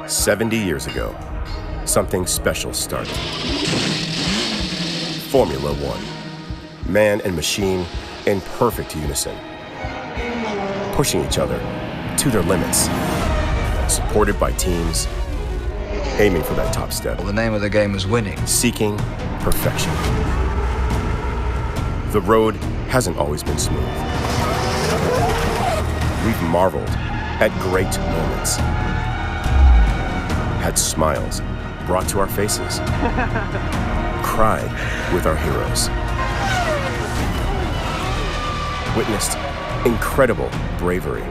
70 years ago, something special started. Formula One. Man and machine in perfect unison. Pushing each other to their limits. Supported by teams, aiming for that top step. Well, the name of the game is winning. Seeking perfection. The road hasn't always been smooth. We've marveled at great moments. Had smiles brought to our faces. Cried with our heroes. Witnessed incredible bravery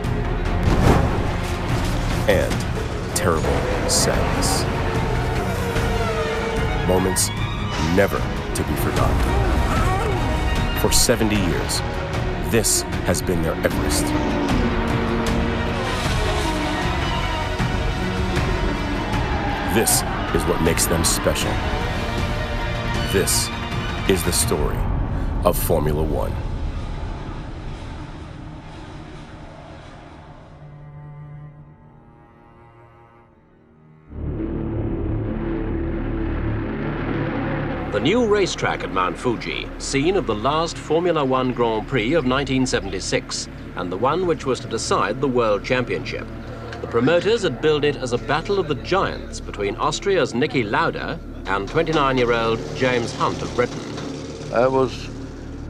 and terrible sadness. Moments never to be forgotten. For 70 years, this has been their Everest. This is what makes them special. This is the story of Formula One. The new racetrack at Mount Fuji, scene of the last Formula One Grand Prix of 1976, and the one which was to decide the World Championship. The promoters had billed it as a battle of the giants between Austria's Niki Lauda and 29-year-old James Hunt of Britain. I was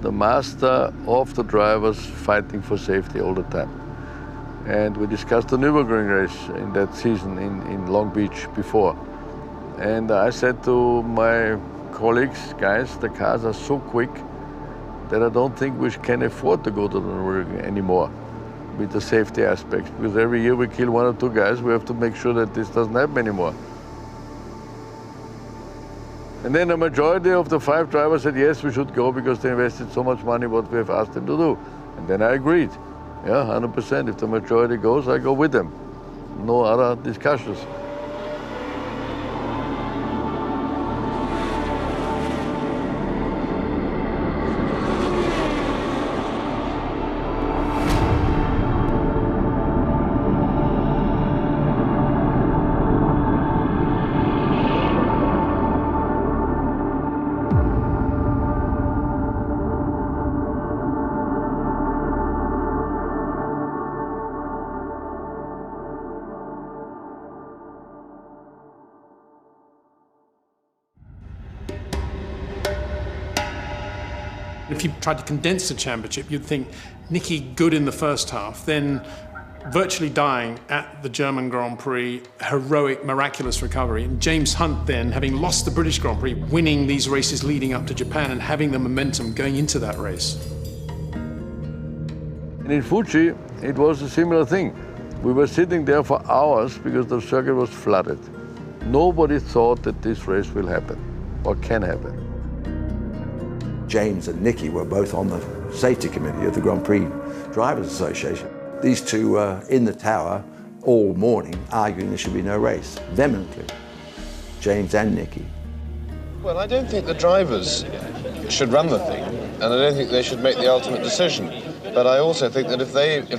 the master of the drivers fighting for safety all the time. And we discussed the Nürburgring race in that season in Long Beach before. And I said to my colleagues, guys, the cars are so quick that I don't think we can afford to go to the Nürburgring anymore with the safety aspects, because every year we kill one or two guys. We have to make sure that this doesn't happen anymore. And then the majority of the 5 drivers said, yes, we should go because they invested so much money what we have asked them to do. And then I agreed. Yeah, 100%. If the majority goes, I go with them. No other discussions. If you tried to condense the championship, you'd think Niki good in the first half, then virtually dying at the German Grand Prix, heroic, miraculous recovery, and James Hunt then, having lost the British Grand Prix, winning these races leading up to Japan and having the momentum going into that race. And in Fuji, it was a similar thing. We were sitting there for hours because the circuit was flooded. Nobody thought that this race will happen or can happen. James and Niki were both on the safety committee of the Grand Prix Drivers Association. These two were in the tower all morning arguing there should be no race, vehemently, James and Niki. Well, I don't think the drivers should run the thing, and I don't think they should make the ultimate decision. But I also think that if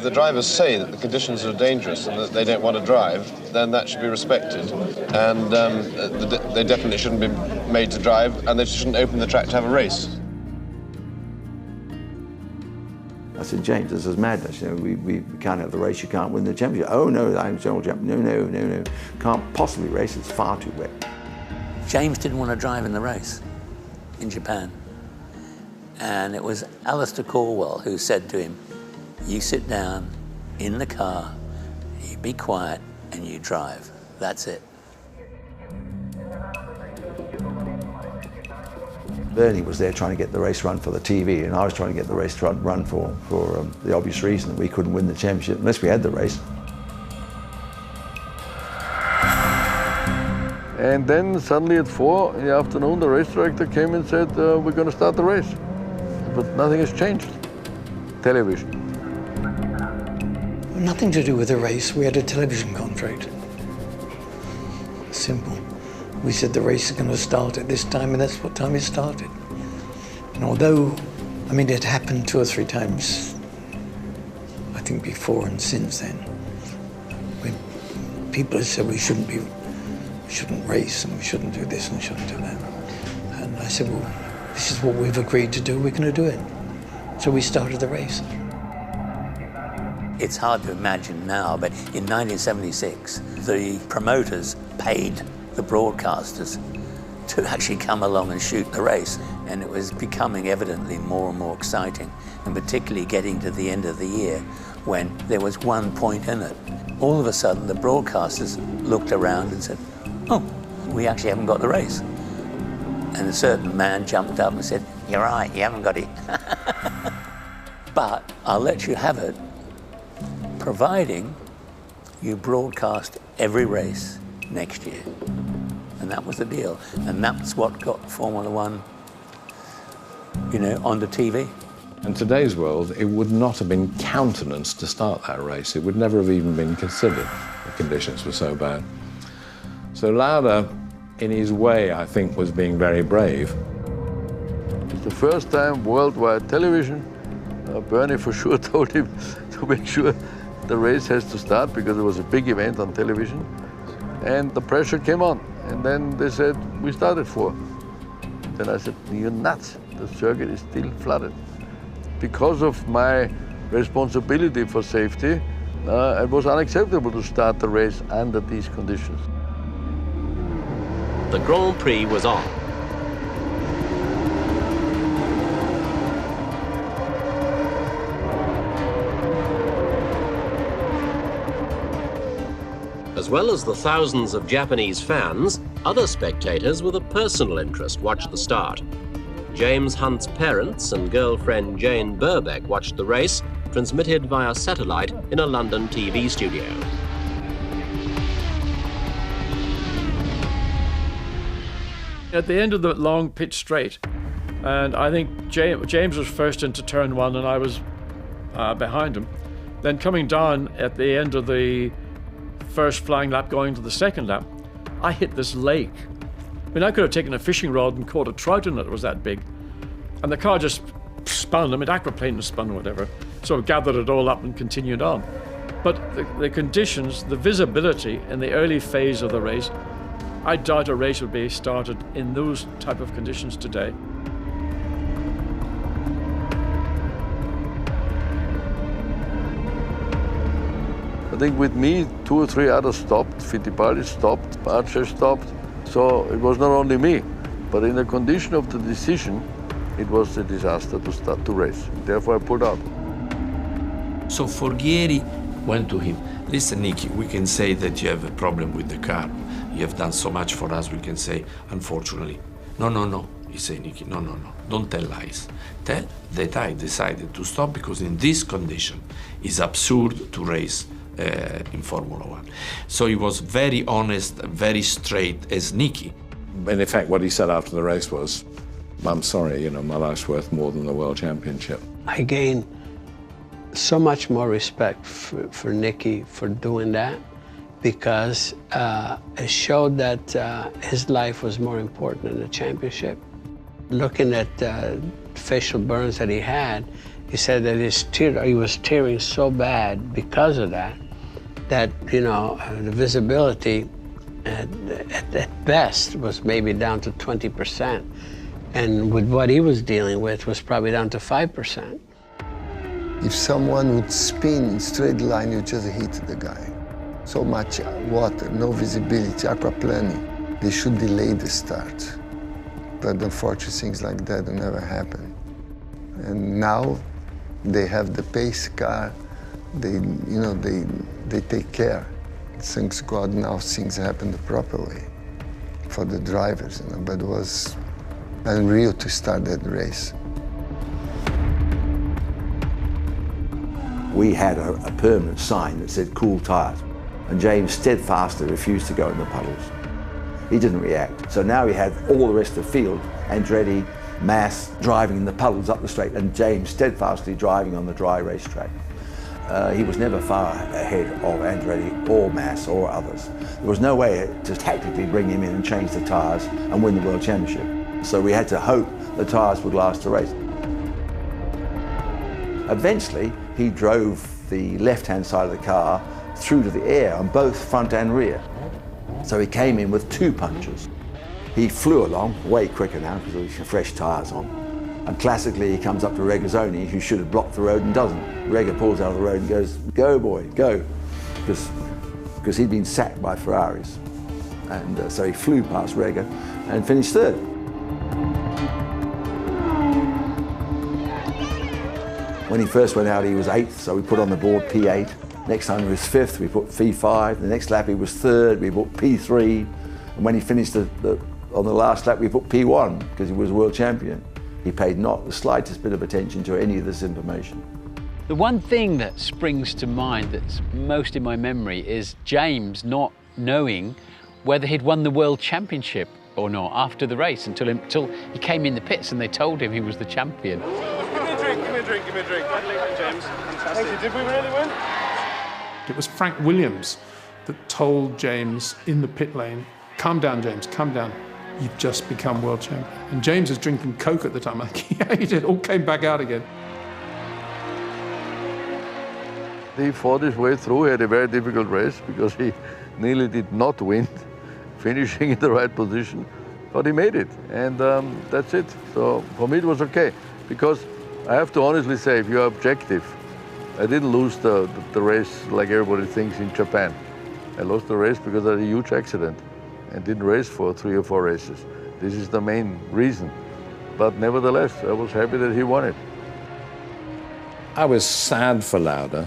the drivers say that the conditions are dangerous and that they don't want to drive, then that should be respected. And they definitely shouldn't be made to drive, and they shouldn't open the track to have a race. I said, James, this is madness. You know, we can't have the race, you can't win the championship. Oh, no, I'm general champion. No. Can't possibly race, it's far too wet. James didn't want to drive in the race in Japan. And it was Alistair Corwell who said to him, you sit down in the car, you be quiet, and you drive. That's it. Bernie was there trying to get the race run for the TV, and I was trying to get the race run for the obvious reason that we couldn't win the championship unless we had the race. And then suddenly at 4 in the afternoon, the race director came and said, we're going to start the race. But nothing has changed. Television. Nothing to do with the race. We had a television contract. Simple. We said the race is going to start at this time, and that's what time it started. And although, I mean, it happened 2 or 3 times, I think before and since then, when people had said we shouldn't race and we shouldn't do this and we shouldn't do that. And I said, well, this is what we've agreed to do, we're going to do it. So we started the race. It's hard to imagine now, but in 1976, the promoters paid the broadcasters to actually come along and shoot the race. And it was becoming evidently more and more exciting, and particularly getting to the end of the year when there was 1 point in it. All of a sudden, the broadcasters looked around and said, oh, we actually haven't got the race. And a certain man jumped up and said, you're right, you haven't got it. But I'll let you have it, providing you broadcast every race next year. And that was the deal. And that's what got Formula One, you know, on the TV. In today's world, it would not have been countenanced to start that race. It would never have even been considered. The conditions were so bad. So Lauda, in his way, I think, was being very brave. It's the first time worldwide television. Bernie for sure told him to make sure the race has to start because it was a big event on television. And the pressure came on. And then they said, we started 4. Then I said, you're nuts. The circuit is still flooded. Because of my responsibility for safety, it was unacceptable to start the race under these conditions. The Grand Prix was on. As well as the thousands of Japanese fans, other spectators with a personal interest watched the start. James Hunt's parents and girlfriend Jane Burbeck watched the race, transmitted via satellite in a London TV studio. At the end of the long pitch straight, and I think James was first into turn 1 and I was behind him. Then coming down at the end of the first flying lap going to the second lap, I hit this lake. I mean, I could have taken a fishing rod and caught a trout in it, it was that big. And the car just spun, I mean, aquaplane spun or whatever, sort of gathered it all up and continued on. But the conditions, the visibility in the early phase of the race, I doubt a race would be started in those type of conditions today. I think with me, 2 or 3 others stopped. Fittipaldi stopped, Archer stopped. So it was not only me, but in the condition of the decision, it was a disaster to start to race. Therefore, I pulled out. So Forghieri went to him. Listen, Nicky, we can say that you have a problem with the car. You have done so much for us, we can say, unfortunately. No, no, no, he said, Nicky, no, no, no, don't tell lies. Tell that I decided to stop because in this condition, it's absurd to race in Formula One. So he was very honest, very straight as Nicky. In effect, what he said after the race was, I'm sorry, you know, my life's worth more than the World Championship. I gained so much more respect for Nicky for doing that because it showed that his life was more important than the championship. Looking at facial burns that he had, he said that he was tearing so bad because of that, that, you know, the visibility at best was maybe down to 20%. And with what he was dealing with was probably down to 5%. If someone would spin in straight line, you just hit the guy. So much water, no visibility, aquaplaning. They should delay the start. But unfortunately, things like that never happen. And now they have the pace car. They take care. Thanks God now things happen the proper way for the drivers. You know, but it was unreal to start that race. We had a permanent sign that said cool tires, and James steadfastly refused to go in the puddles. He didn't react. So now we had all the rest of the field, Andretti, Mass driving in the puddles up the straight, and James steadfastly driving on the dry racetrack. He was never far ahead of Andretti or Mass or others. There was no way to tactically bring him in and change the tyres and win the World Championship. So we had to hope the tyres would last the race. Eventually, he drove the left-hand side of the car through to the air on both front and rear. So he came in with 2 punches. He flew along, way quicker now because he had fresh tyres on. And classically, he comes up to Regazzoni, who should have blocked the road and doesn't. Rega pulls out of the road and goes, "Go, boy, go," because he'd been sacked by Ferraris. And so he flew past Rega and finished 3rd. When he first went out, he was 8th, so we put on the board P8. Next time he was 5th, we put P5. The next lap he was 3rd, we put P3. And when he finished on the last lap, we put P1 because he was world champion. He paid not the slightest bit of attention to any of this information. The one thing that springs to mind that's most in my memory is James not knowing whether he'd won the World Championship or not after the race until he came in the pits and they told him he was the champion. Give me a drink, give me a drink, give me a drink. James. Fantastic. Thank you. Did we really win? It was Frank Williams that told James in the pit lane, "Calm down, James, calm down. You've just become world champion." And James was drinking Coke at the time. I think he did, all came back out again. He fought his way through. He had a very difficult race because he nearly did not win, finishing in the right position, but he made it, and that's it. So for me it was okay, because I have to honestly say, if you're objective, I didn't lose the race like everybody thinks in Japan. I lost the race because I had a huge accident and didn't race for 3 or 4 races. This is the main reason. But nevertheless, I was happy that he won it. I was sad for Lauda,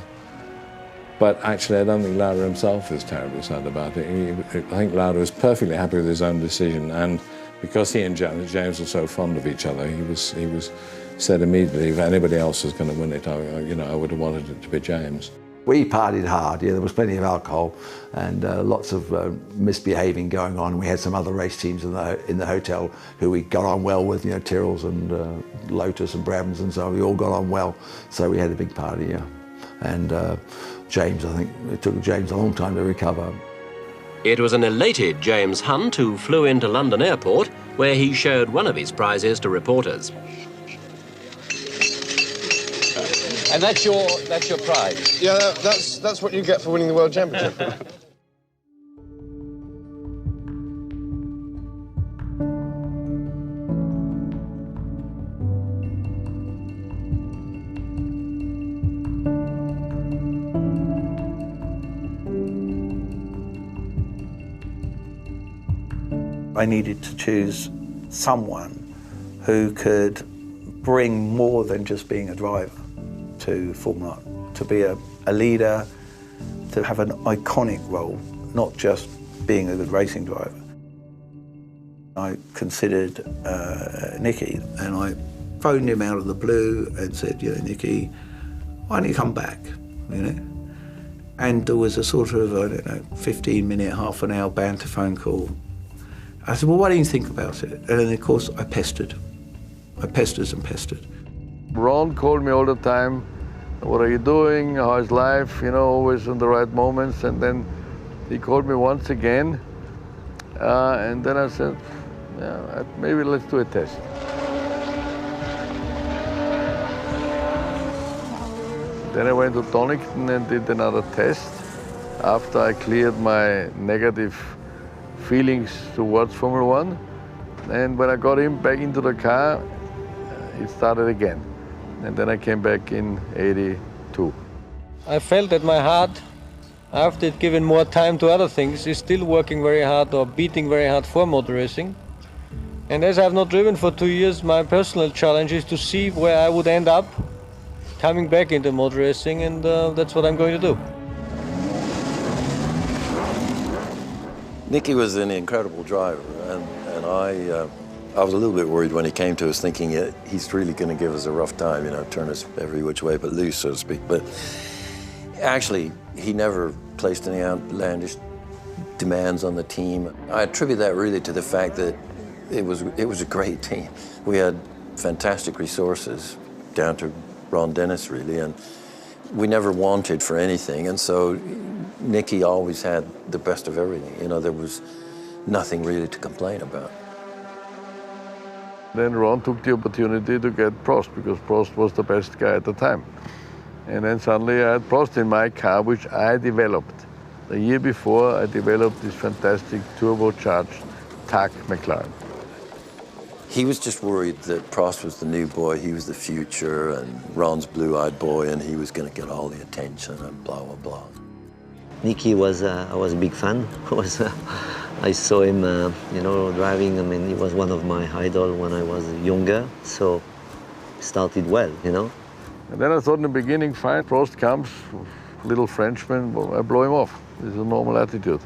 but actually I don't think Lauda himself is terribly sad about it. I think Lauda was perfectly happy with his own decision, and because he and James were so fond of each other, he was said immediately, if anybody else was going to win it, I would have wanted it to be James. We partied hard, yeah, there was plenty of alcohol and lots of misbehaving going on. We had some other race teams in the hotel who we got on well with, Tyrrells and Lotus and Brabhams, and so we all got on well. So we had a big party, yeah. And James, I think, it took James a long time to recover. It was an elated James Hunt who flew into London Airport, where he showed one of his prizes to reporters. And that's your prize? Yeah, that's what you get for winning the World Championship. I needed to choose someone who could bring more than just being a driver to Formula 1, to be a leader, to have an iconic role, not just being a good racing driver. I considered Nicky, and I phoned him out of the blue and said, Nicky, why don't you come back, And there was a sort of, 15-minute, half an hour banter phone call. I said, well, why don't you think about it? And then, of course, I pestered. I pestered and pestered. Ron called me all the time, what are you doing, how's life, always in the right moments. And then he called me once again, and then I said, yeah, maybe let's do a test. Then I went to Donington and did another test after I cleared my negative feelings towards Formula 1. And when I got him back into the car, it started again. And then I came back in '82. I felt that my heart, after it given more time to other things, is still working very hard or beating very hard for motor racing. And as I have not driven for 2 years, my personal challenge is to see where I would end up coming back into motor racing, and that's what I'm going to do. Nicky was an incredible driver, and I was a little bit worried when he came to us, thinking he's really going to give us a rough time, turn us every which way but loose, so to speak. But actually, he never placed any outlandish demands on the team. I attribute that really to the fact that it was a great team. We had fantastic resources, down to Ron Dennis, really, and we never wanted for anything, and so Nicky always had the best of everything. There was nothing really to complain about. Then Ron took the opportunity to get Prost, because Prost was the best guy at the time. And then suddenly I had Prost in my car, which I developed. The year before, I developed this fantastic turbocharged TAC McLaren. He was just worried that Prost was the new boy, he was the future, and Ron's blue-eyed boy, and he was going to get all the attention and blah, blah, blah. Nicky was, I was a big fan. I saw him, you know, driving. I mean, he was one of my idols when I was younger, so it started well, you know. And then I thought in the beginning, fine, Prost comes, little Frenchman, well, I blow him off. This is a normal attitude.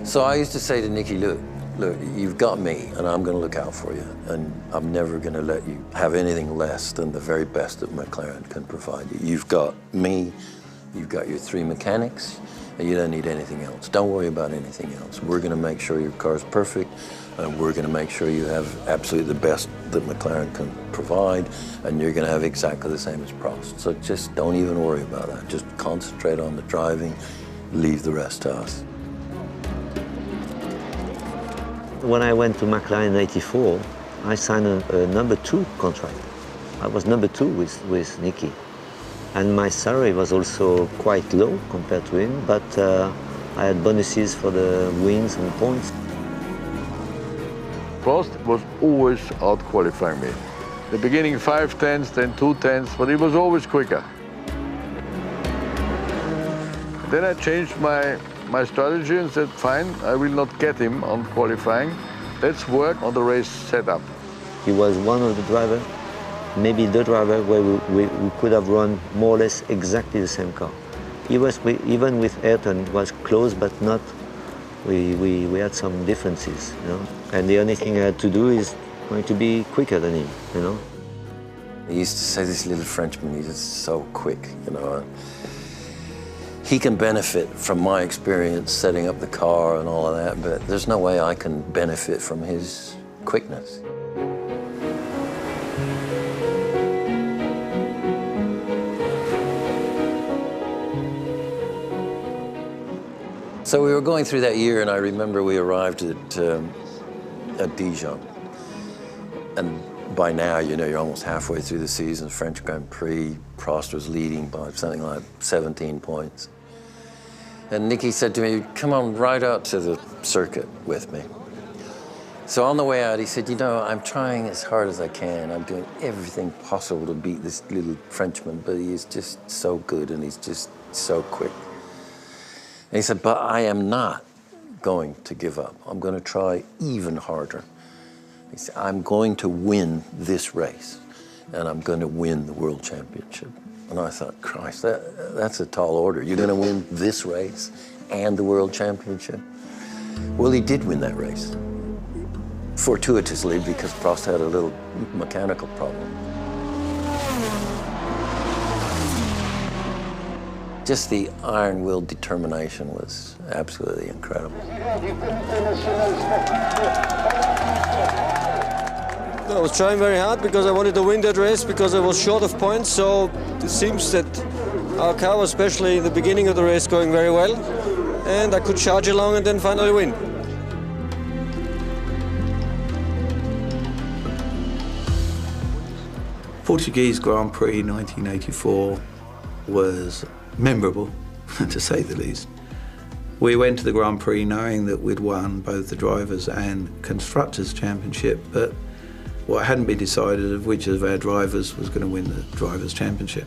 So I used to say to Nicky, look, you've got me, and I'm going to look out for you, and I'm never going to let you have anything less than the very best that McLaren can provide you. You've got me, you've got your 3 mechanics, and you don't need anything else. Don't worry about anything else. We're going to make sure your car's perfect, and we're going to make sure you have absolutely the best that McLaren can provide, and you're going to have exactly the same as Prost. So just don't even worry about that. Just concentrate on the driving, leave the rest to us. When I went to McLaren in '84, I signed a number 2 contract. I was number 2 with Nicky. And my salary was also quite low compared to him, but I had bonuses for the wins and points. Prost was always out-qualifying me. The beginning 5 tenths, then 2 tenths, but he was always quicker. Then I changed my strategy and said, fine, I will not get him on qualifying. Let's work on the race setup. He was one of the drivers, maybe the driver where we could have run more or less exactly the same car. He was, even with Ayrton, it was close, but not, we had some differences, you know. And the only thing I had to do is going to be quicker than him, you know. He used to say, this little Frenchman, he's just so quick, you know. He can benefit from my experience setting up the car and all of that, but there's no way I can benefit from his quickness. So we were going through that year, and I remember we arrived at Dijon. And by now, you know, you're almost halfway through the season, French Grand Prix. Prost was leading by something like 17 points. And Nicky said to me, come on right out to the circuit with me. So on the way out, he said, you know, I'm trying as hard as I can. I'm doing everything possible to beat this little Frenchman, but he is just so good and he's just so quick. And he said, but I am not going to give up. I'm going to try even harder. He said, I'm going to win this race, and I'm going to win the World Championship. And I thought, Christ, that's a tall order. You're going to win this race and the World Championship? Well, he did win that race, fortuitously, because Prost had a little mechanical problem. Just the iron-willed determination was absolutely incredible. I was trying very hard because I wanted to win that race because I was short of points, so it seems that our car was, especially in the beginning of the race, going very well, and I could charge along and then finally win. Portuguese Grand Prix 1984 was memorable, to say the least. We went to the Grand Prix knowing that we'd won both the Drivers' and Constructors' Championship, but what hadn't been decided of which of our drivers was going to win the Drivers' Championship.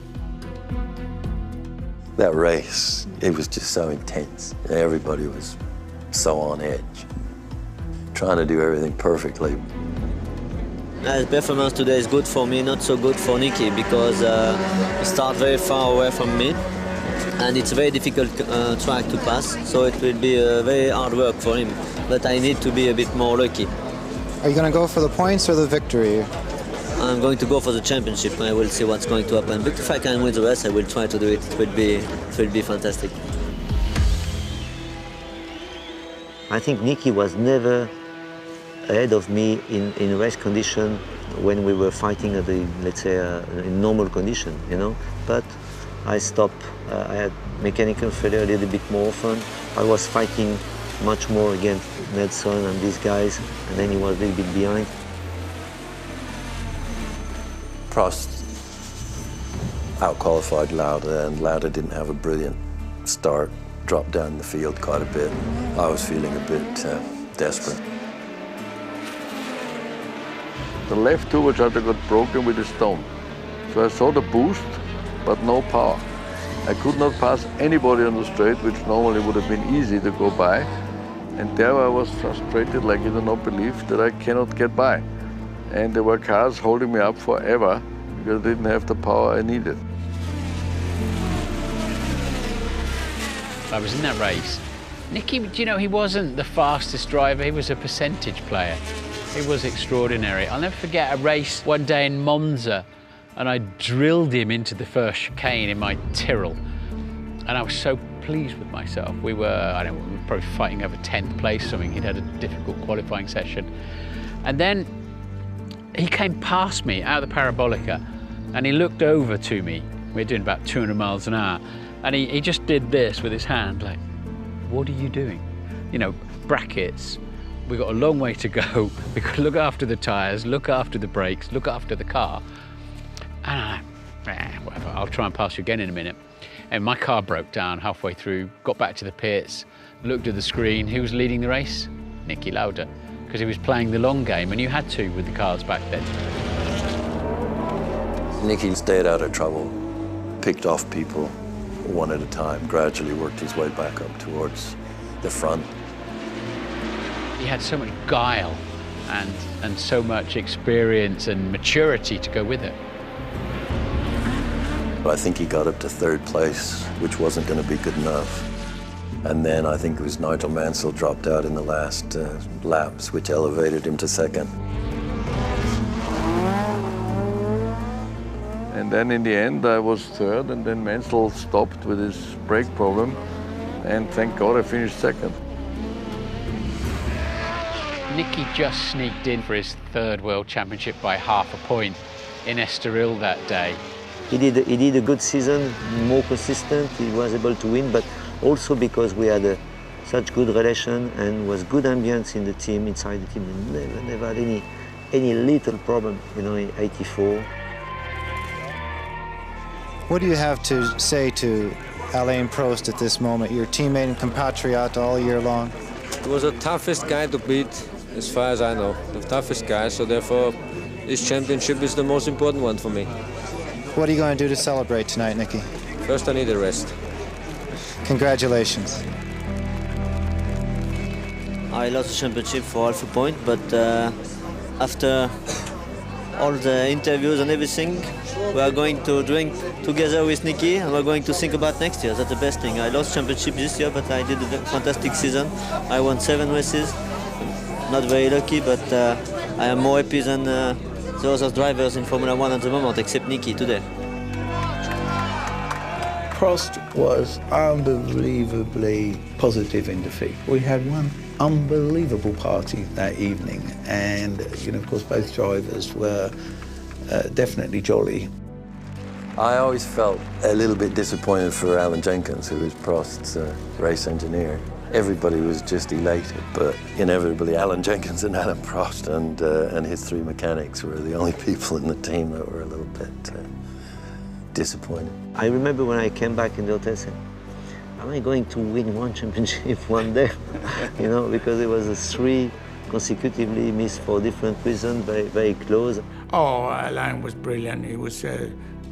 That race, it was just so intense. Everybody was so on edge, trying to do everything perfectly. His performance today is good for me, not so good for Nicky, because he starts very far away from me, and it's a very difficult track to pass, so it will be very hard work for him. But I need to be a bit more lucky. Are you going to go for the points or the victory? I'm going to go for the championship. I will see what's going to happen. But if I can win the race, I will try to do it. It will be fantastic. I think Nicky was never ahead of me in race condition when we were fighting at the, let's say, in normal condition, you know. But I stopped. I had mechanical failure a little bit more often. I was fighting much more against Nelson and these guys, and then he was a little bit behind. Prost out-qualified Lauda, and Lauda didn't have a brilliant start, dropped down the field quite a bit. I was feeling a bit desperate. The left turbocharger got broken with a stone. So I saw the boost, but no power. I could not pass anybody on the straight, which normally would have been easy to go by. And there I was frustrated, like you do not believe, that I cannot get by. And there were cars holding me up forever because I didn't have the power I needed. I was in that race. Nicky, you know, he wasn't the fastest driver, he was a percentage player. It was extraordinary. I'll never forget a race one day in Monza, and I drilled him into the first chicane in my Tyrrell. And I was so pleased with myself. We were, I don't know, we were probably fighting over 10th place or something. He'd had a difficult qualifying session. And then he came past me out of the parabolica, and he looked over to me. We were doing about 200 miles an hour. And he just did this with his hand, like, what are you doing? You know, brackets. We've got a long way to go. We've got to look after the tyres, look after the brakes, look after the car. And whatever, I'll try and pass you again in a minute. And my car broke down halfway through, got back to the pits, looked at the screen. Who was leading the race? Niki Lauda, because he was playing the long game, and you had to with the cars back then. Niki stayed out of trouble, picked off people one at a time, gradually worked his way back up towards the front. He had so much guile and so much experience and maturity to go with it. I think he got up to third place, which wasn't going to be good enough. And then I think it was Nigel Mansell dropped out in the last laps, which elevated him to second. And then in the end, I was third, and then Mansell stopped with his brake problem. And thank God I finished second. Niki just sneaked in for his third World Championship by half a point in Estoril that day. He did a good season, more consistent, he was able to win, but also because we had such good relation and was good ambience in the team, inside the team. We never had any little problem, you know, in 84. What do you have to say to Alain Prost at this moment, your teammate and compatriot all year long? He was the toughest guy to beat, as far as I know, the toughest guy, so therefore this championship is the most important one for me. What are you going to do to celebrate tonight, Niki? First I need a rest. Congratulations. I lost the championship for half a point, but after all the interviews and everything, we are going to drink together with Niki and we're going to think about next year. That's the best thing. I lost championship this year, but I did a fantastic season. I won 7 races. Not very lucky, but I am more happy than the other drivers in Formula 1 at the moment, except Niki today. Prost was unbelievably positive in defeat. We had one unbelievable party that evening, and you know, of course, both drivers were definitely jolly. I always felt a little bit disappointed for Alan Jenkins, who was Prost's race engineer. Everybody was just elated, but inevitably Alan Jenkins and Alain Prost and his 3 mechanics were the only people in the team that were a little bit disappointed. I remember when I came back in the hotel saying, am I going to win one championship one day? You know, because it was 3 consecutively missed for different reasons, very, very close. Oh, Alain was brilliant. He was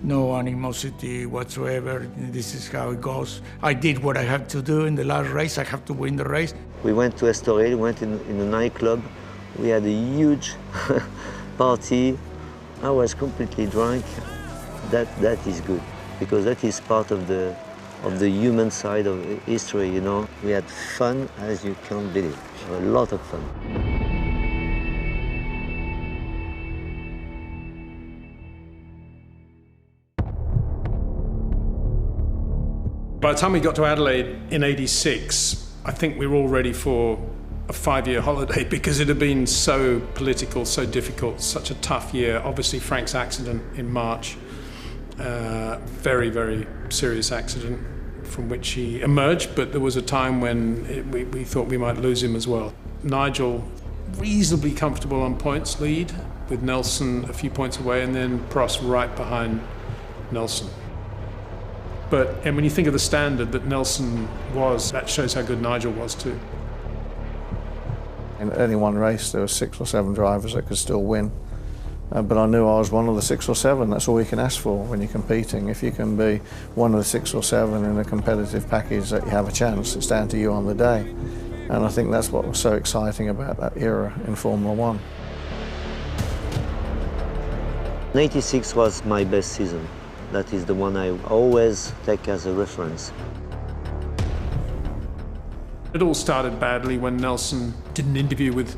no animosity whatsoever. This is how it goes. I did what I had to do in the last race. I have to win the race. We went to Estoril, went in a nightclub. We had a huge party. I was completely drunk. That is good, because that is part of the human side of history, you know. We had fun as you can't believe, a lot of fun. By the time we got to Adelaide in '86, I think we were all ready for a 5-year holiday because it had been so political, so difficult, such a tough year. Obviously, Frank's accident in March, very, very serious accident from which he emerged, but there was a time when we thought we might lose him as well. Nigel, reasonably comfortable on points lead, with Nelson a few points away, and then Prost right behind Nelson. And when you think of the standard that Nelson was, that shows how good Nigel was too. In any one race, there were 6 or 7 drivers that could still win. But I knew I was one of the 6 or 7. That's all you can ask for when you're competing. If you can be one of the 6 or 7 in a competitive package, that you have a chance. It's down to you on the day. And I think that's what was so exciting about that era in Formula One. '86 was my best season. That is the one I always take as a reference. It all started badly when Nelson did an interview with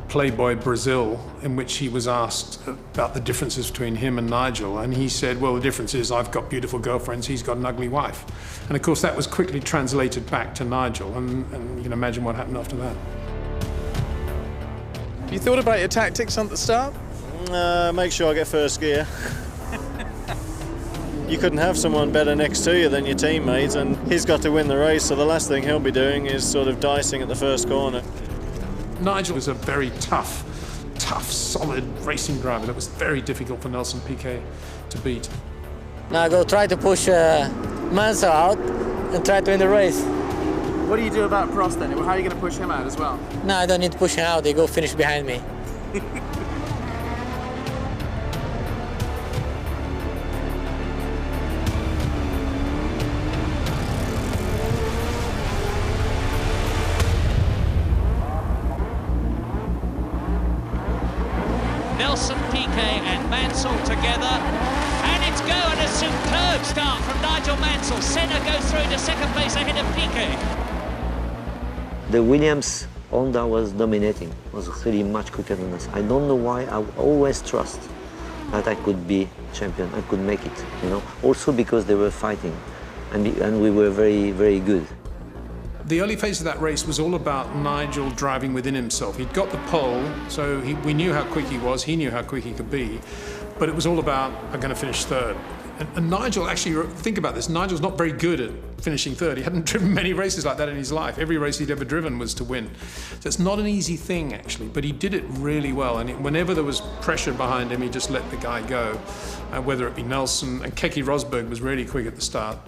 Playboy Brazil, in which he was asked about the differences between him and Nigel, and he said, well, the difference is I've got beautiful girlfriends, he's got an ugly wife. And of course that was quickly translated back to Nigel, and you can imagine what happened after that. You thought about your tactics at the start? Make sure I get first gear. You couldn't have someone better next to you than your teammate, and he's got to win the race, so the last thing he'll be doing is sort of dicing at the first corner. Nigel was a very tough, solid racing driver that was very difficult for Nelson Piquet to beat. Now go try to push Mansell out and try to win the race. What do you do about Prost then? How are you going to push him out as well? No, I don't need to push him out. They go finish behind me. Nelson, Piquet and Mansell together, and it's go, and a superb start from Nigel Mansell. Senna goes through to second place ahead of Piquet. The Williams Honda was dominating, was really much quicker than us. I don't know why. I always trust that I could be champion, I could make it, you know. Also because they were fighting, and we were very, very good. The early phase of that race was all about Nigel driving within himself. He'd got the pole, so we knew how quick he was, he knew how quick he could be, but it was all about, I'm going to finish third. And Nigel, actually, think about this, Nigel's not very good at finishing third. He hadn't driven many races like that in his life. Every race he'd ever driven was to win. So it's not an easy thing, actually, but he did it really well. And whenever there was pressure behind him, he just let the guy go, whether it be Nelson. And Keke Rosberg was really quick at the start,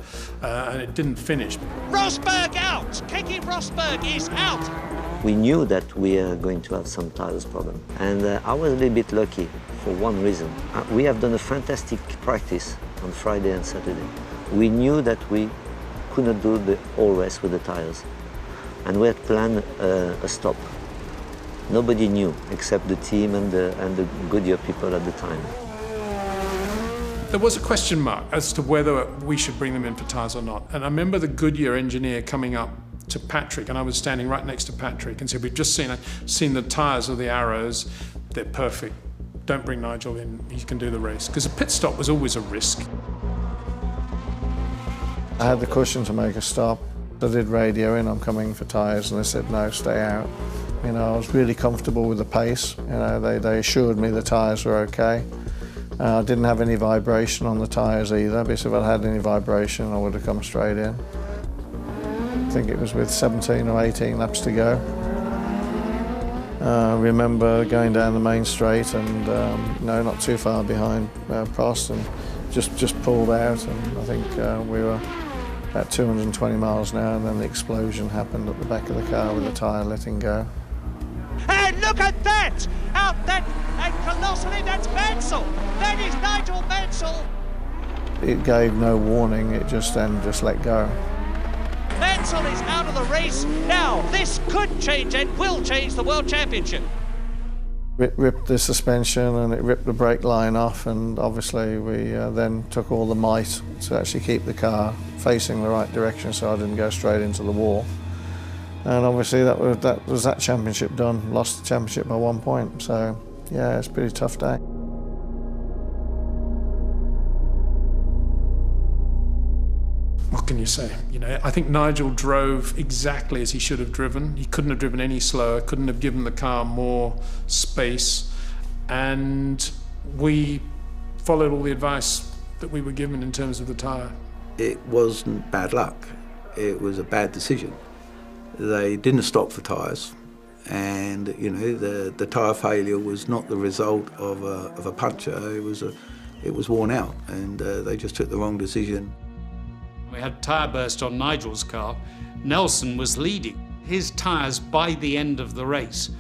and it didn't finish. Rosberg out! Keke Rosberg is out! We knew that we are going to have some tires problem. And I was a little bit lucky for one reason. We have done a fantastic practice on Friday and Saturday. We knew that we could not do the whole race with the tires. And we had planned a stop. Nobody knew except the team and the Goodyear people at the time. There was a question mark as to whether we should bring them in for tires or not. And I remember the Goodyear engineer coming up to Patrick, and I was standing right next to Patrick, and said, we've just seen the tires of the Arrows, they're perfect. Don't bring Nigel in, he can do the race. Because a pit stop was always a risk. I had the cushion to make a stop. I did radio in, I'm coming for tyres, and they said, no, stay out. You know, I was really comfortable with the pace. You know, they assured me the tyres were okay. I didn't have any vibration on the tyres either, because if I'd had any vibration, I would have come straight in. I think it was with 17 or 18 laps to go. I remember going down the main straight and not too far behind Prost, and just pulled out, and I think we were about 220 miles an hour, and then the explosion happened at the back of the car with the tyre letting go. And look at that! Out that, and colossally, that's Mansell! That is Nigel Mansell! It gave no warning, it just let go. Mansell is out of the race. Now, this could change and will change the World Championship. It ripped the suspension and it ripped the brake line off, and obviously we then took all the might to actually keep the car facing the right direction so I didn't go straight into the wall. And obviously that was that championship done. Lost the championship by 1 point, so yeah, it's a pretty tough day. What can you say? You know, I think Nigel drove exactly as he should have driven. He couldn't have driven any slower, couldn't have given the car more space, and we followed all the advice that we were given in terms of the tyre. It wasn't bad luck, it was a bad decision. They didn't stop for tyres, and you know, the tyre failure was not the result of a puncture, it was worn out, and they just took the wrong decision. We had a tyre burst on Nigel's car. Nelson was leading. His tyres, by the end of the race,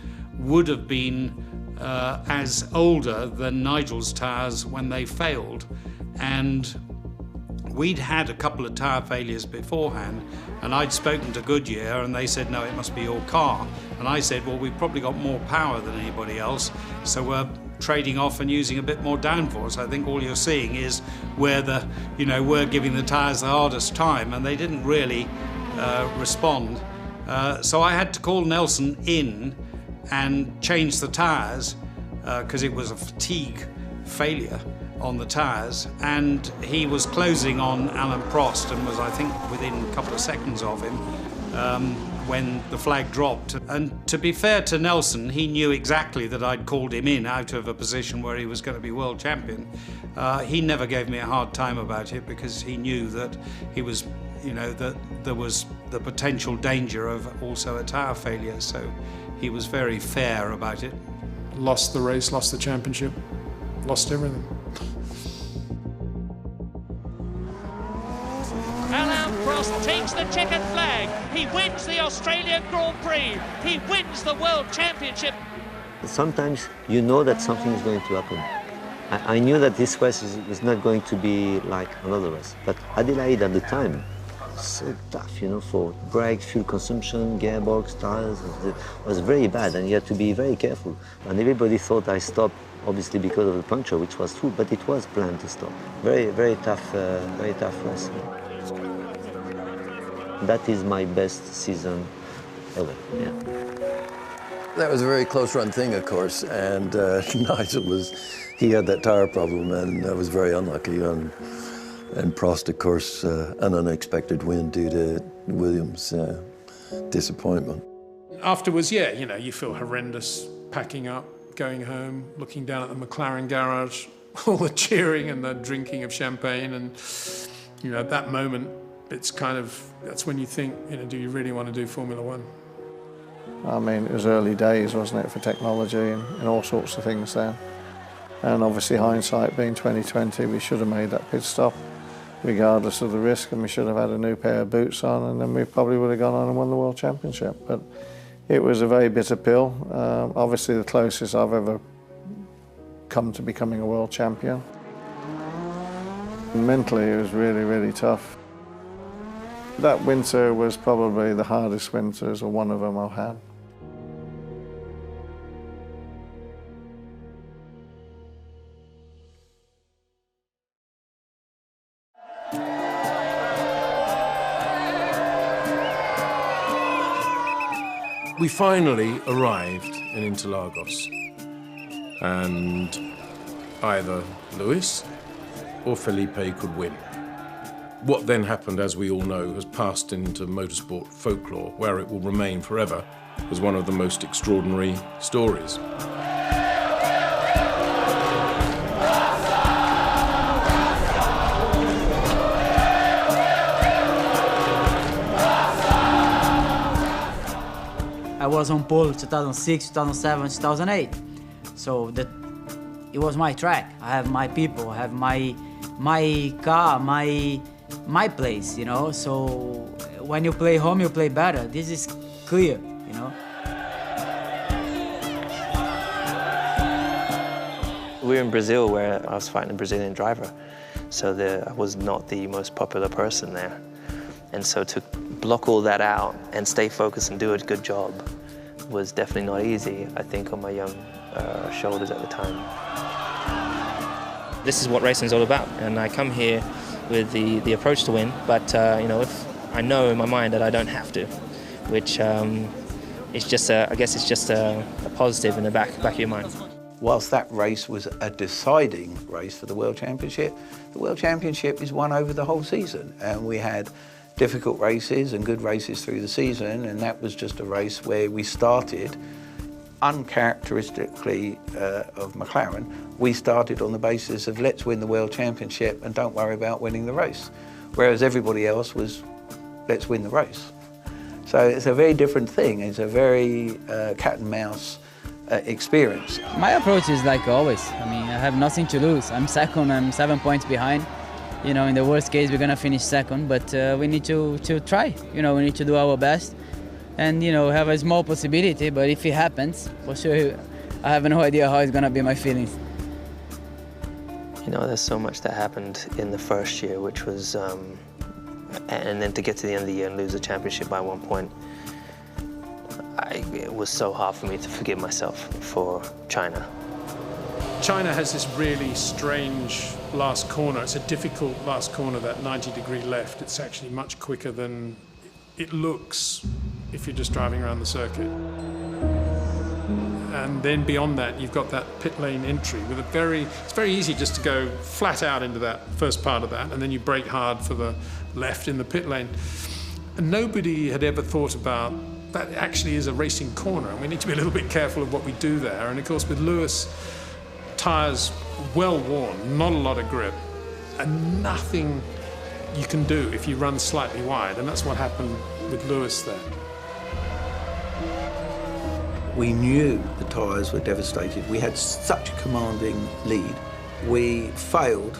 would have been as older than Nigel's tyres when they failed. And we'd had a couple of tyre failures beforehand, and I'd spoken to Goodyear, and they said, no, it must be your car. And I said, well, we've probably got more power than anybody else, so we're trading off and using a bit more downforce. I think all you're seeing is where we're giving the tyres the hardest time, and they didn't really respond. So I had to call Nelson in and change the tyres because it was a fatigue failure on the tyres, and he was closing on Alan Prost and was, I think, within a couple of seconds of him when the flag dropped. And to be fair to Nelson, he knew exactly that I'd called him in out of a position where he was going to be world champion. He never gave me a hard time about it because he knew that he was, that there was the potential danger of also a tyre failure, so he was very fair about it. Lost the race, lost the championship, lost everything. Alain Prost takes the checkered flag. He wins the Australian Grand Prix. He wins the World Championship. Sometimes you know that something is going to happen. I knew that this race is not going to be like another race. But Adelaide at the time, so tough, for brakes, fuel consumption, gearbox, tires, it was very bad, and you had to be very careful. And everybody thought I stopped, obviously because of the puncture, which was true, but it was planned to stop. Very, very tough race. That is my best season ever, yeah. That was a very close run thing, of course, and Nigel he had that tyre problem and was very unlucky. And Prost, of course, an unexpected win due to Williams' disappointment. Afterwards, yeah, you feel horrendous packing up, going home, looking down at the McLaren garage, all the cheering and the drinking of champagne, and at that moment, that's when you think, do you really want to do Formula One? I mean, it was early days, wasn't it, for technology and all sorts of things then. And obviously hindsight being 2020, we should have made that pit stop regardless of the risk, and we should have had a new pair of boots on, and then we probably would have gone on and won the World Championship. But it was a very bitter pill. Obviously the closest I've ever come to becoming a world champion. And mentally it was really, really tough. That winter was probably the hardest winters, or one of them I've had. We finally arrived in Interlagos, and either Lewis or Felipe could win. What then happened, as we all know, has passed into motorsport folklore, where it will remain forever as one of the most extraordinary stories. I was on pole 2006, 2007, 2008. So it was my track. I have my people, I have my car, my place, So when you play home, you play better. This is clear, We were in Brazil, where I was fighting a Brazilian driver. So I was not the most popular person there. And so to block all that out and stay focused and do a good job was definitely not easy, I think, on my young shoulders at the time. This is what racing is all about, and I come here with the approach to win, but if I know in my mind that I don't have to, which it's just I guess it's just a positive in the back of your mind. Whilst that race was a deciding race for the World Championship is won over the whole season, and we had difficult races and good races through the season, and that was just a race where we started, uncharacteristically of McLaren, we started on the basis of let's win the World Championship and don't worry about winning the race, whereas everybody else was let's win the race. So it's a very different thing. It's a very cat and mouse experience. My approach is like always. I mean, I have nothing to lose. I'm second, I'm 7 points behind. You know, in the worst case, we're gonna finish second, but we need to try. You know, we need to do our best, and you know, have a small possibility. But if it happens, for sure, I have no idea how it's gonna be my feelings. You know, there's so much that happened in the first year, which was, and then to get to the end of the year and lose the championship by 1 point, it was so hard for me to forgive myself for China. China has this really strange last corner. It's a difficult last corner, that 90-degree left. It's actually much quicker than it looks if you're just driving around the circuit. And then beyond that, you've got that pit lane entry with it's very easy just to go flat out into that first part of that, and then you brake hard for the left in the pit lane. And nobody had ever thought about that actually is a racing corner, and we need to be a little bit careful of what we do there. And of course, with Lewis, tyres well worn, not a lot of grip, and nothing you can do if you run slightly wide, and that's what happened with Lewis there. We knew the tyres were devastated. We had such a commanding lead. We failed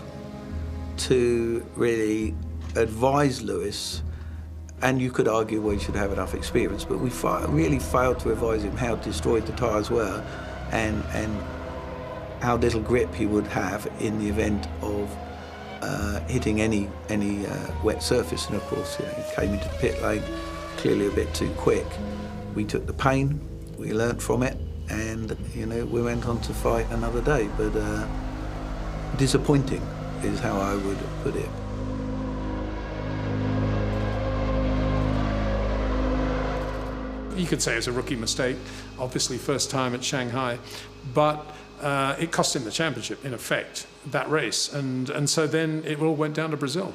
to really advise Lewis, and you could argue we should have enough experience, but we really failed to advise him how destroyed the tyres were and how little grip he would have in the event of hitting any wet surface. And of course, you know, he came into the pit lane clearly a bit too quick. We took the pain, we learnt from it, and you know, we went on to fight another day. But disappointing is how I would put it. You could say it was a rookie mistake, obviously first time at Shanghai, but it cost him the championship, in effect, that race. And so then it all went down to Brazil.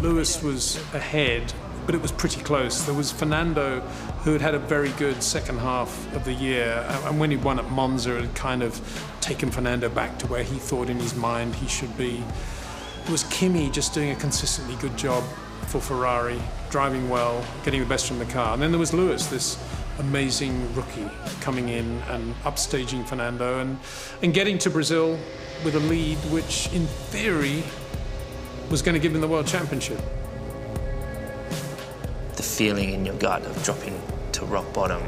Lewis was ahead, but it was pretty close. There was Fernando, who had had a very good second half of the year, and when he won at Monza, it had kind of taken Fernando back to where he thought in his mind he should be. It was Kimi just doing a consistently good job for Ferrari, driving well, getting the best from the car. And then there was Lewis, this amazing rookie, coming in and upstaging Fernando and getting to Brazil with a lead which, in theory, was going to give him the World Championship. The feeling in your gut of dropping to rock bottom,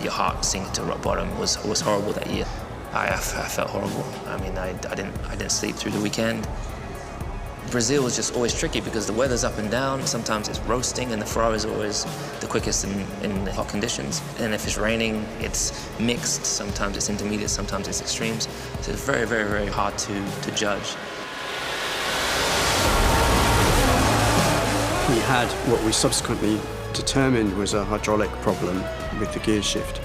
your heart sinking to rock bottom, was horrible that year. I felt horrible. I mean, I didn't sleep through the weekend. Brazil was just always tricky because the weather's up and down. Sometimes it's roasting, and the Ferrari's always the quickest in hot conditions. And if it's raining, it's mixed. Sometimes it's intermediate, sometimes it's extremes. So it's very, very, very hard to judge. We had what we subsequently determined was a hydraulic problem with the gear shift.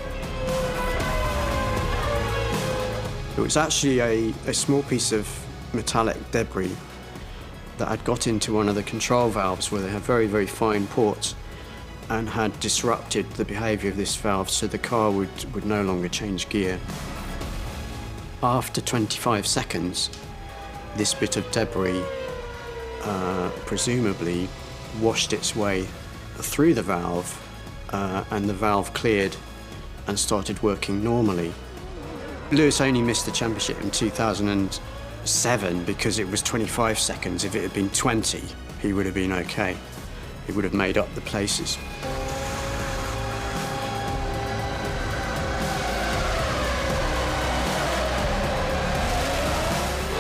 It was actually a small piece of metallic debris that had got into one of the control valves where they have very, very fine ports and had disrupted the behaviour of this valve, so the car would no longer change gear. After 25 seconds, this bit of debris presumably washed its way through the valve, and the valve cleared and started working normally. Lewis only missed the championship in 2007 because it was 25 seconds. If it had been 20, he would have been okay. He would have made up the places.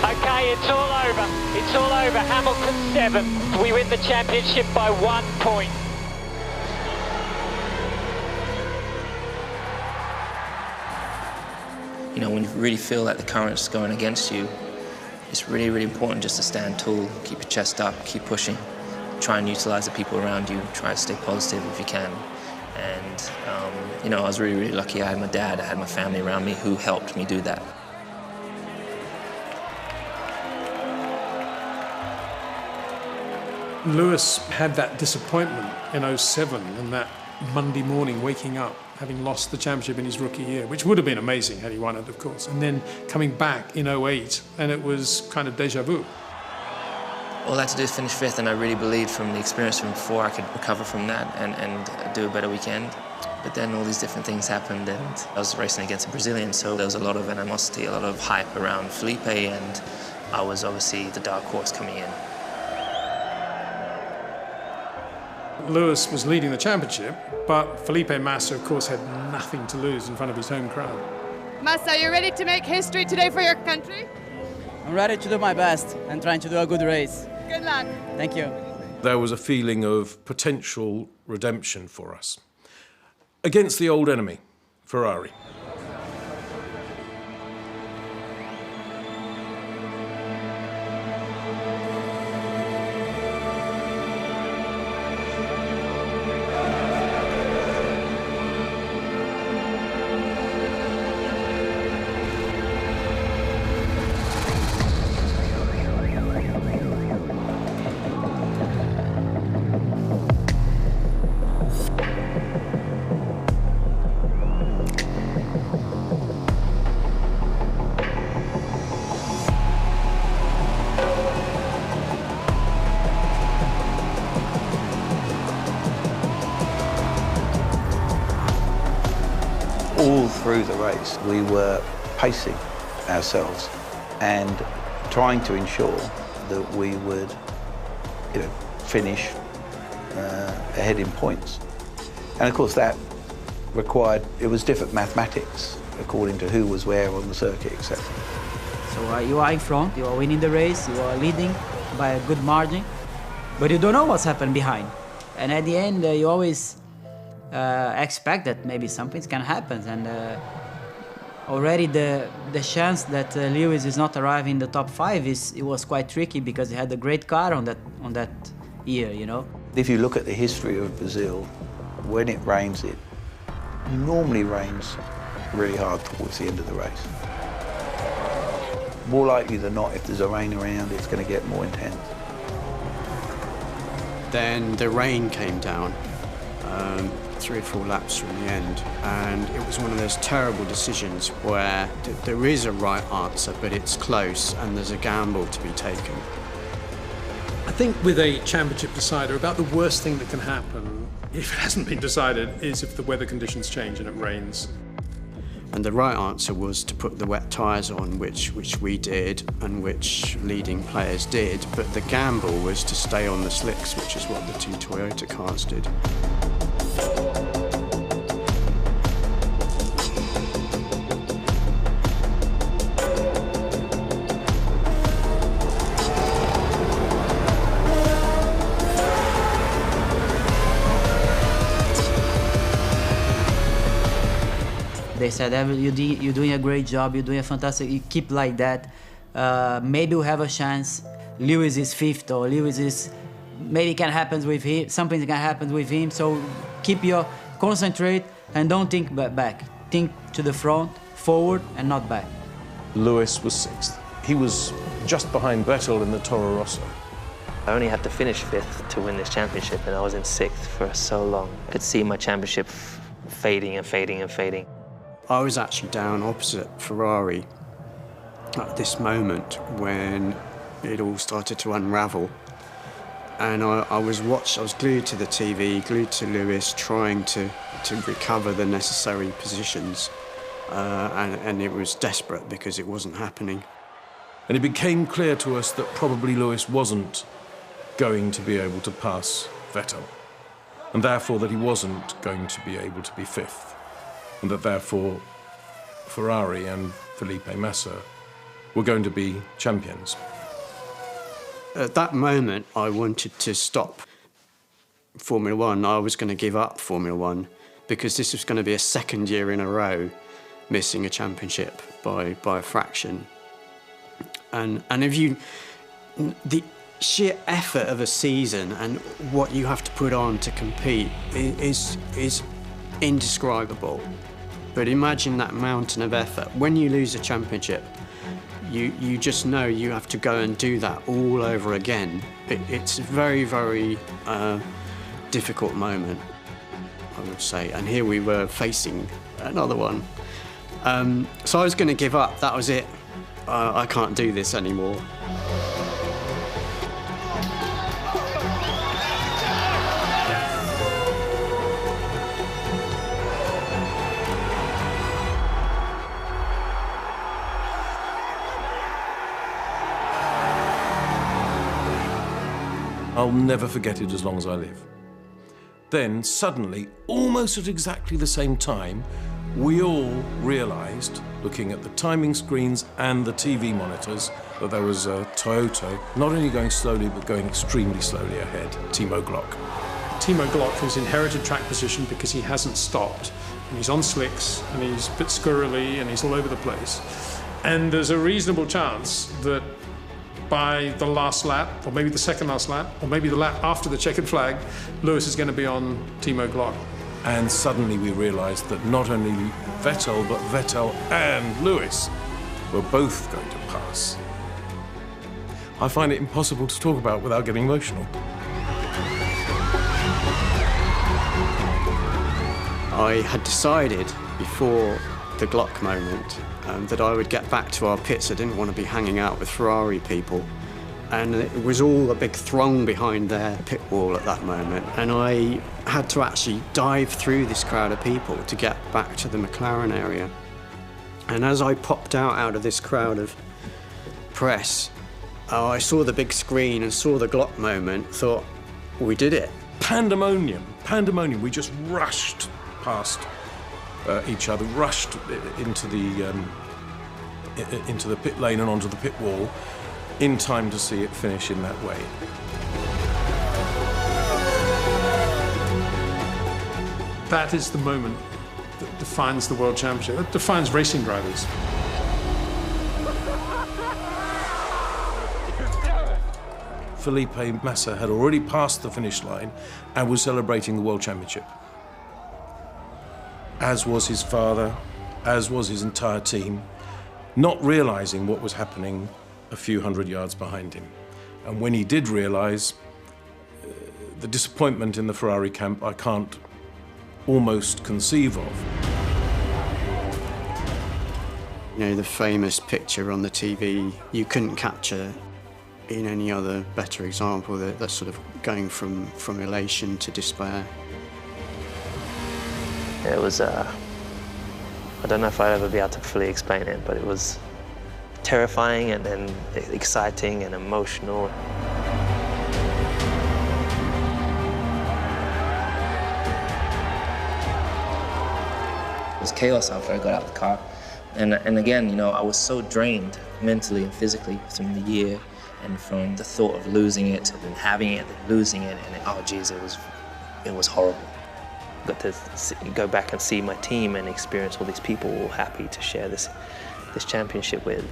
Okay, it's all over. It's all over. Hamilton 7th. We win the championship by 1 point. You know, when you really feel like the current's going against you, it's really, really important just to stand tall, keep your chest up, keep pushing, try and utilize the people around you, try to stay positive if you can. And, you know, I was really, really lucky. I had my dad, I had my family around me who helped me do that. Lewis had that disappointment in 07 and that Monday morning waking up, having lost the championship in his rookie year, which would have been amazing had he won it, of course, and then coming back in 08, and it was kind of déjà vu. All I had to do is finish 5th, and I really believed from the experience from before I could recover from that and do a better weekend. But then all these different things happened, and I was racing against a Brazilian, so there was a lot of animosity, a lot of hype around Felipe, and I was obviously the dark horse coming in. Lewis was leading the championship, but Felipe Massa, of course, had nothing to lose in front of his home crowd. Massa, are you ready to make history today for your country? I'm ready to do my best and trying to do a good race. Good luck. Thank you. There was a feeling of potential redemption for us. Against the old enemy, Ferrari. All through the race, we were pacing ourselves and trying to ensure that we would, finish ahead in points. And of course that required, it was different mathematics according to who was where on the circuit, etc. So you are in front, you are winning the race, you are leading by a good margin, but you don't know what's happened behind. And at the end, you always expect that maybe something's gonna happen, and already the chance that Lewis is not arriving in the top 5 it was quite tricky because he had a great car on that year, If you look at the history of Brazil, when it rains, it normally rains really hard towards the end of the race. More likely than not, if there's a rain around, it's going to get more intense. Then the rain came down 3 or 4 laps from the end, and it was one of those terrible decisions where there is a right answer, but it's close and there's a gamble to be taken. I think with a championship decider, about the worst thing that can happen, if it hasn't been decided, is if the weather conditions change and it rains. And the right answer was to put the wet tyres on, which we did and which leading players did, but the gamble was to stay on the slicks, which is what the 2 Toyota cars did. They said, you're doing a great job, you're doing a fantastic, you keep like that. Maybe we'll have a chance. Lewis is 5th, or Lewis is, maybe it can happen with him, something can happen with him, so concentrate and don't think back. Think to the front, forward and not back. Lewis was 6th. He was just behind Vettel in the Toro Rosso. I only had to finish 5th to win this championship, and I was in 6th for so long. I could see my championship fading and fading and fading. I was actually down opposite Ferrari at this moment when it all started to unravel. And I was glued to the TV, glued to Lewis, trying to recover the necessary positions. And it was desperate because it wasn't happening. And it became clear to us that probably Lewis wasn't going to be able to pass Vettel, and therefore that he wasn't going to be able to be 5th. And that therefore Ferrari and Felipe Massa were going to be champions. At that moment, I wanted to stop Formula One. I was going to give up Formula One because this was going to be a 2nd year in a row missing a championship by a fraction. And the sheer effort of a season and what you have to put on to compete is indescribable. But imagine that mountain of effort. When you lose a championship, you just know you have to go and do that all over again. It's a very, very difficult moment, I would say. And here we were facing another one. So I was going to give up. That was it. I can't do this anymore. I'll never forget it as long as I live. Then, suddenly, almost at exactly the same time, we all realised, looking at the timing screens and the TV monitors, that there was a Toyota not only going slowly, but going extremely slowly ahead, Timo Glock. Timo Glock has inherited track position because he hasn't stopped. And he's on slicks, and he's a bit squirrely, and he's all over the place. And there's a reasonable chance that by the last lap, or maybe the second last lap, or maybe the lap after the checkered flag, Lewis is going to be on Timo Glock. And suddenly we realised that not only Vettel, but Vettel and Lewis were both going to pass. I find it impossible to talk about without getting emotional. I had decided before the Glock moment that I would get back to our pits. I didn't want to be hanging out with Ferrari people. And it was all a big throng behind their pit wall at that moment. And I had to actually dive through this crowd of people to get back to the McLaren area. And as I popped out of this crowd of press, I saw the big screen and saw the Glock moment, thought, we did it. Pandemonium. We just rushed past each other, rushed into the pit lane and onto the pit wall in time to see it finish in that way. That is the moment that defines the World Championship, that defines racing drivers. Felipe Massa had already passed the finish line and was celebrating the World Championship. As was his father, as was his entire team, not realising what was happening a few hundred yards behind him. And when he did realise, the disappointment in the Ferrari camp I can't almost conceive of. You know, the famous picture on the TV, you couldn't capture in any other better example, that sort of going from elation to despair. It was, I don't know if I'd ever be able to fully explain it, but it was terrifying and exciting and emotional. It was chaos after I got out of the car. And again, you know, I was so drained mentally and physically from the year and from the thought of losing it and then having it and then losing it, and oh geez, it was horrible. Got to go back and see my team and experience all these people all happy to share this championship with.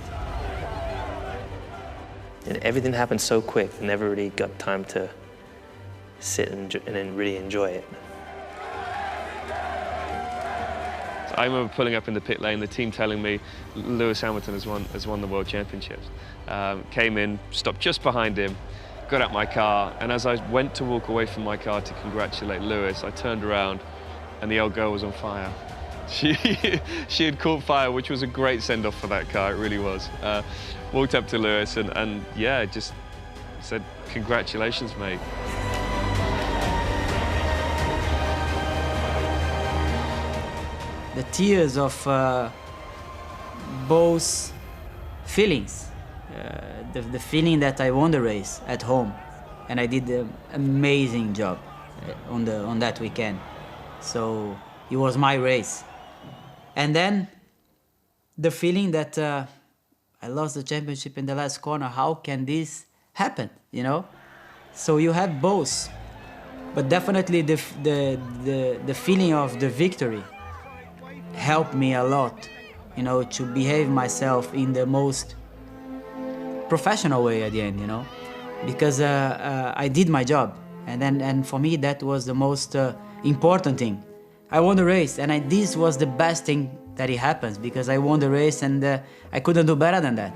And everything happened so quick, I never really got time to sit and really enjoy it. I remember pulling up in the pit lane, the team telling me Lewis Hamilton has won the World Championships. Came in, stopped just behind him, got out my car, and as I went to walk away from my car to congratulate Lewis, I turned around and the old girl was on fire. She had caught fire, which was a great send-off for that car, it really was. Walked up to Lewis and yeah, just said, congratulations, mate. The tears of both feelings. The feeling that I won the race at home, and I did an amazing job on that weekend. So it was my race. And then the feeling that I lost the championship in the last corner. How can this happen? You know? So you have both, but definitely the feeling of the victory helped me a lot, you know, to behave myself in the most professional way at the end, you know, because I did my job, and for me that was the most important thing. I won the race, and this was the best thing that it happens, because I won the race, and I couldn't do better than that.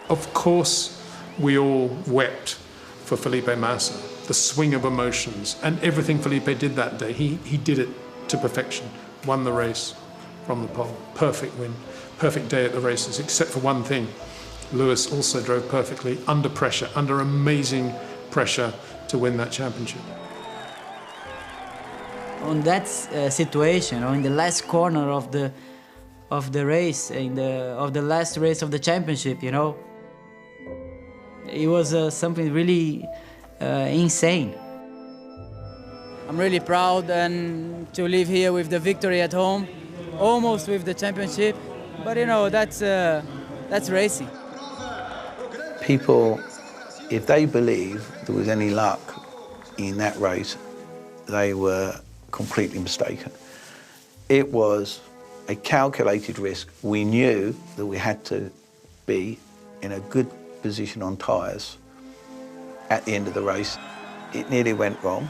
Of course, we all wept for Felipe Massa, the swing of emotions, and everything Felipe did that day. He did it to perfection, won the race from the pole, perfect win, perfect day at the races, except for one thing. Lewis also drove perfectly under pressure, under amazing pressure to win that championship. On that situation, or in the last corner of of the race, of the last race of the championship, you know. It was something really insane. I'm really proud and to live here with the victory at home, almost with the championship. But you know, that's racing. People, if they believe there was any luck in that race, they were completely mistaken. It was a calculated risk. We knew that we had to be in a good position on tyres at the end of the race. It nearly went wrong,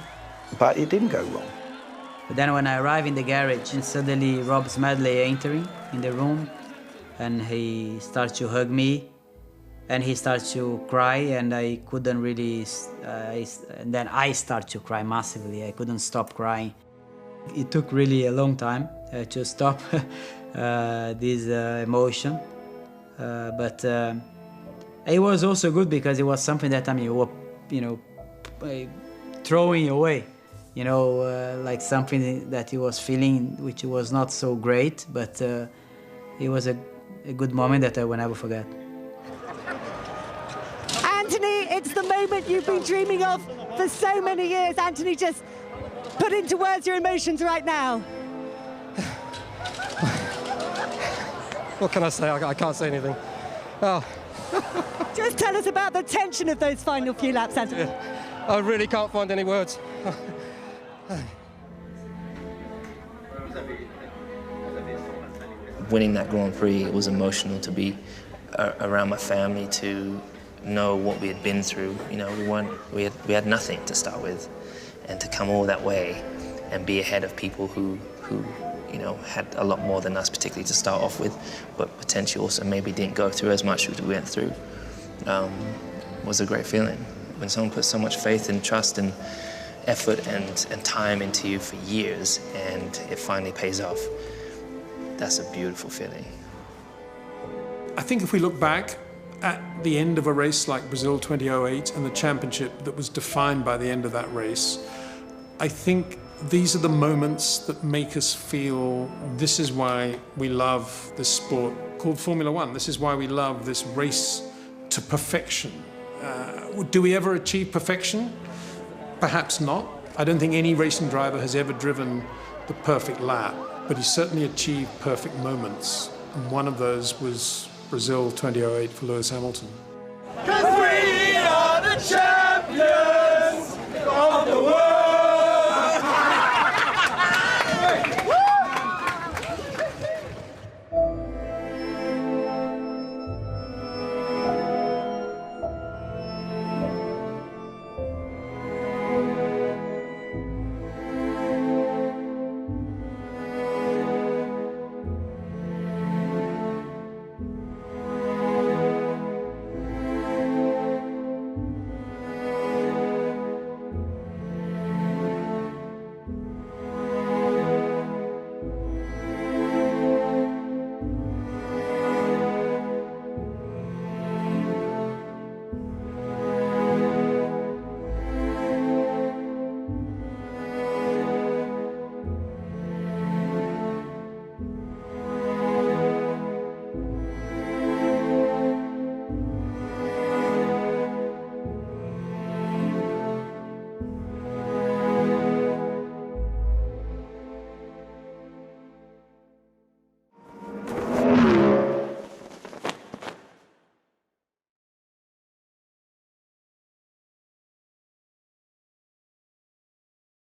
but it didn't go wrong. But then when I arrived in the garage, and suddenly Rob Smedley entering in the room, and he started to hug me, and he started to cry, and I couldn't really, and then I started to cry massively. I couldn't stop crying. It took really a long time to stop this emotion, but it was also good because it was something that, I mean, you know, throwing away, you know, like something that he was feeling, which was not so great, but it was a good moment that I will never forget. Anthony, it's the moment you've been dreaming of for so many years. Anthony, just put into words your emotions right now. What can I say? I can't say anything. Oh. Just tell us about the tension of those final few laps, Anthony. Yeah. I really can't find any words. Winning that Grand Prix, it was emotional to be around my family, to know what we had been through. You know, we had nothing to start with, and to come all that way and be ahead of people who you know, had a lot more than us, particularly to start off with, but potentially also maybe didn't go through as much as we went through, was a great feeling. When someone puts so much faith and trust and effort and time into you for years, and it finally pays off, that's a beautiful feeling. I think if we look back at the end of a race like Brazil 2008 and the championship that was defined by the end of that race, I think these are the moments that make us feel this is why we love this sport called Formula One. This is why we love this race to perfection. Do we ever achieve perfection? Perhaps not. I don't think any racing driver has ever driven the perfect lap, but he certainly achieved perfect moments. And one of those was Brazil 2008 for Lewis Hamilton. 'Cause we are the champions!